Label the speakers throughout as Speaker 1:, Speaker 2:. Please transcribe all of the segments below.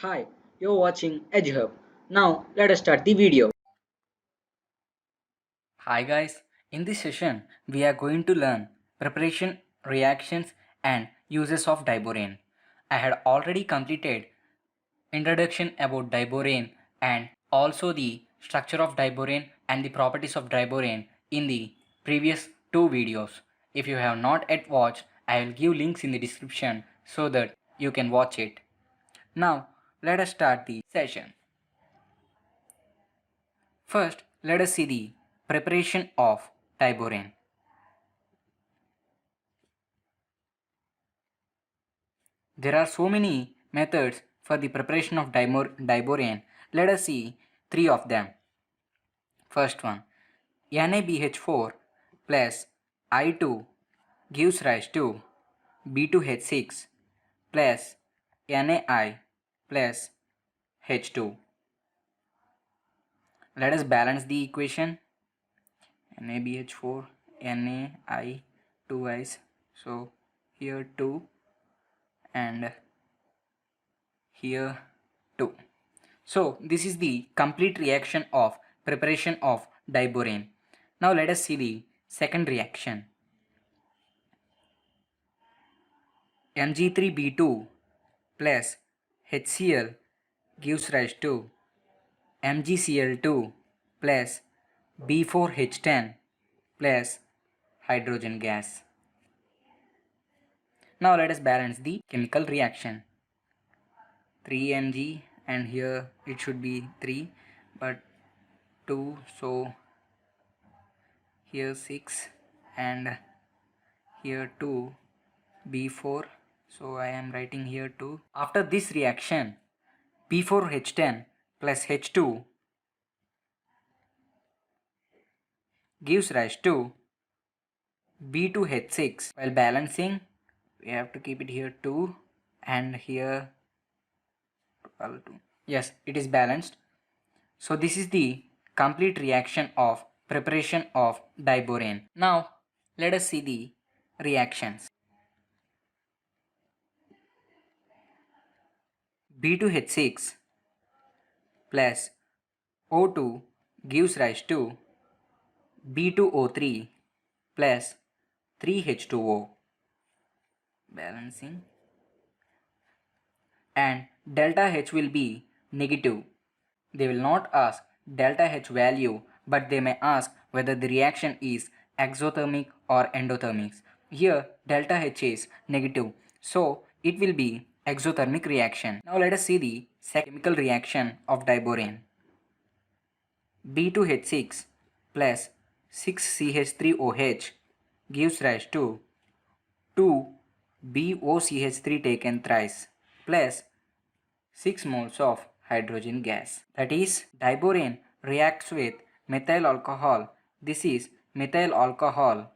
Speaker 1: Hi, you're watching EdgeHub. Now let us start the video.
Speaker 2: Hi guys, in this session we are going to learn preparation, reactions and uses of diborane. I had already completed introduction about diborane and also the structure of diborane and the properties of diborane in the previous two videos. If you have not yet watched, I will give links in the description so that you can watch it. Now let us start the session. First, let us see the preparation of diborane. There are so many methods for the preparation of diborane. Let us see three of them. First one, NaBH4 plus I2 gives rise to B2H6 plus NaI plus H2. Let us balance the equation. NaBH4, NaI, 2 I's. So here 2 and here 2. So this is the complete reaction of preparation of diborane. Now let us see the second reaction. Mg3B2 plus HCl gives rise to MgCl2 plus B4H10 plus hydrogen gas. Now let us balance the chemical reaction. 3 Mg and here it should be 3 but 2, so here 6 and here 2 B4, so I am writing here 2. After this reaction, B4H10 plus H2 gives rise to B2H6. While balancing, we have to keep it here 2 and here 2. Yes, it is balanced. So this is the complete reaction of preparation of diborane. Now let us see the reactions. B2H6 plus O2 gives rise to B2O3 plus 3H2O. Balancing. And delta H will be negative. They will not ask delta H value, but they may ask whether the reaction is exothermic or endothermic. Here delta H is negative, so it will be exothermic reaction. Now let us see the second chemical reaction of diborane. B2H6 plus 6CH3OH gives rise to 2BOCH3 taken thrice plus 6 moles of hydrogen gas. That is, diborane reacts with methyl alcohol. This is methyl alcohol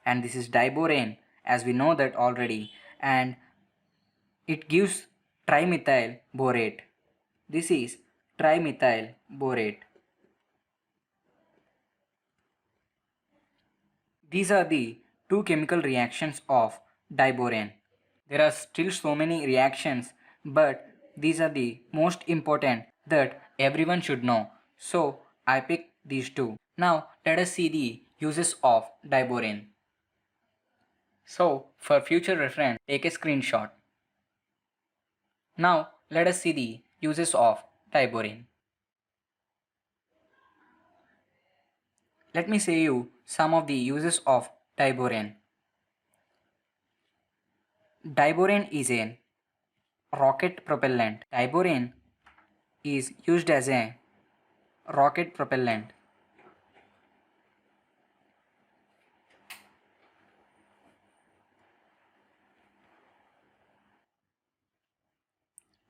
Speaker 2: and this is diborane, as we know that already, and it gives trimethyl borate. This is trimethyl borate. These are the two chemical reactions of diborane. There are still so many reactions, but these are the most important that everyone should know. So I picked these two. Now let us see the uses of diborane. So for future reference, take a screenshot. Now let us see the uses of diborane. Let me say you some of the uses of diborane. Diborane is a rocket propellant. Diborane is used as a rocket propellant.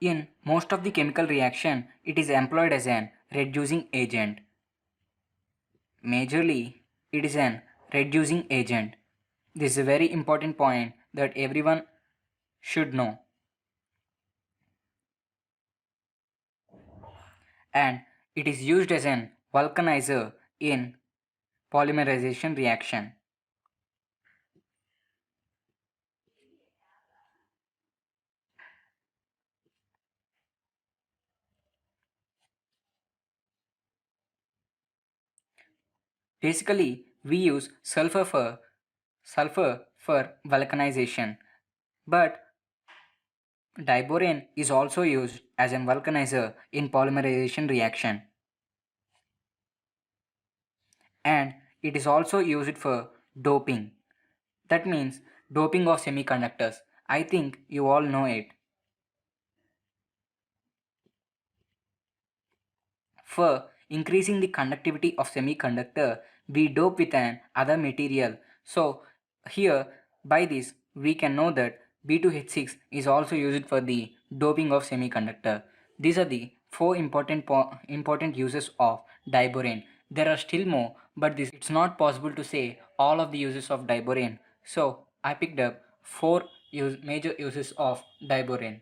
Speaker 2: In most of the chemical reaction, it is employed as an reducing agent. Majorly, it is an reducing agent. This is a very important point that everyone should know. And it is used as an vulcanizer in polymerization reaction. Basically, we use sulfur for vulcanization, but diborane is also used as a vulcanizer in polymerization reaction, and it is also used for doping. That means doping of semiconductors. I think you all know it. For increasing the conductivity of semiconductor, we dope with an other material. So here by this we can know that B2H6 is also used for the doping of semiconductor. These are the four important uses of diborane. There are still more, but this it's not possible to say all of the uses of diborane. So I picked up four major uses of diborane.